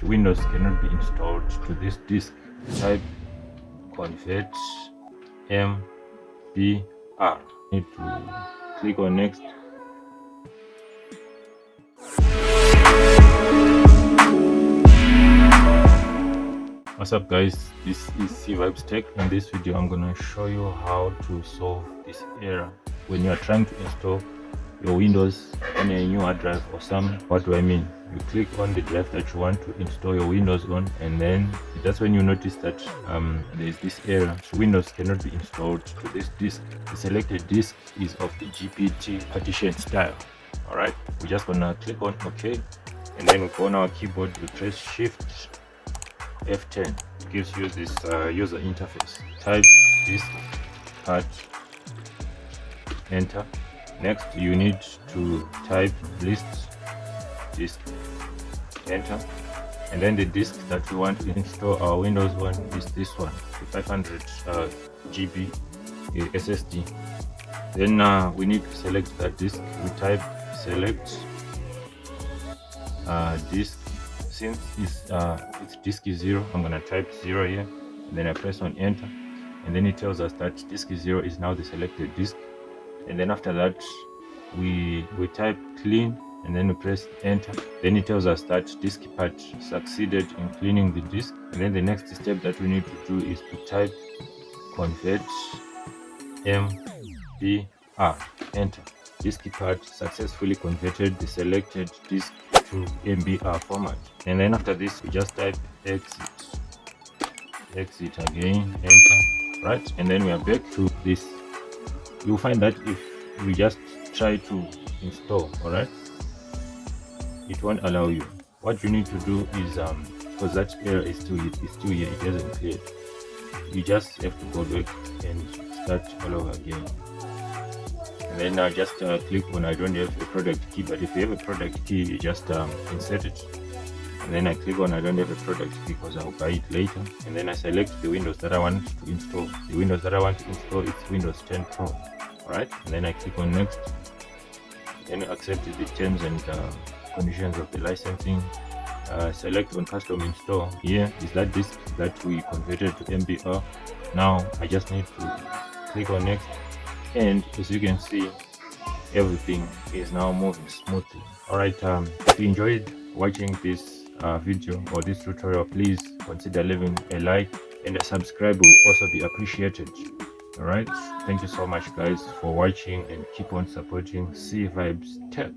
Windows cannot be installed to this disk, type convert MBR. Need to click on next. What's up guys, this is Vibes Tech. In this video I'm gonna show you how to solve this error when you are trying to install your Windows on a new hard drive or some. What do I mean? You click on the drive that you want to install your Windows on, and then that's when you notice that there's this error. So Windows cannot be installed to this disk. The selected disk is of the GPT partition style. Alright, we're just gonna click on OK, and then we go on our keyboard, we press Shift F10. It gives you this user interface. Type disk part, enter. Next you need to type list disk, enter, and then the disk that we want to install our Windows on is this one, the 500 GB SSD. Then we need to select that disk. We type select disk. Since its disk is 0, I'm gonna type 0 here, and then I press on enter, and then it tells us that disk 0 is now the selected disk. And then after that we type clean, and then we press enter. Then it tells us that disk part succeeded in cleaning the disk. And then the next step that we need to do is to type convert MBR, enter. Disk part successfully converted the selected disk to MBR format. And then after this we just type exit again, enter, right? And then we are back to this. You'll find that if we just try to install, all right, it won't allow you. What you need to do is because that error is still here, it hasn't cleared, you just have to go back and start all over again. And then I just click on I don't have a product key, but if you have a product key, you just insert it. And then I click on I don't have a product key because I'll buy it later. And then I select the Windows that I want to install. The Windows that I want to install is Windows 10 Pro. Alright, and then I click on next. Then accept the terms and conditions of the licensing. Select on custom install. Here is that disk that we converted to MBR. Now I just need to click on next, and as you can see, everything is now moving smoothly. Alright, if you enjoyed watching this video or this tutorial, please consider leaving a like, and a subscribe will also be appreciated. Alright, thank you so much guys for watching, and keep on supporting Vibes Tech.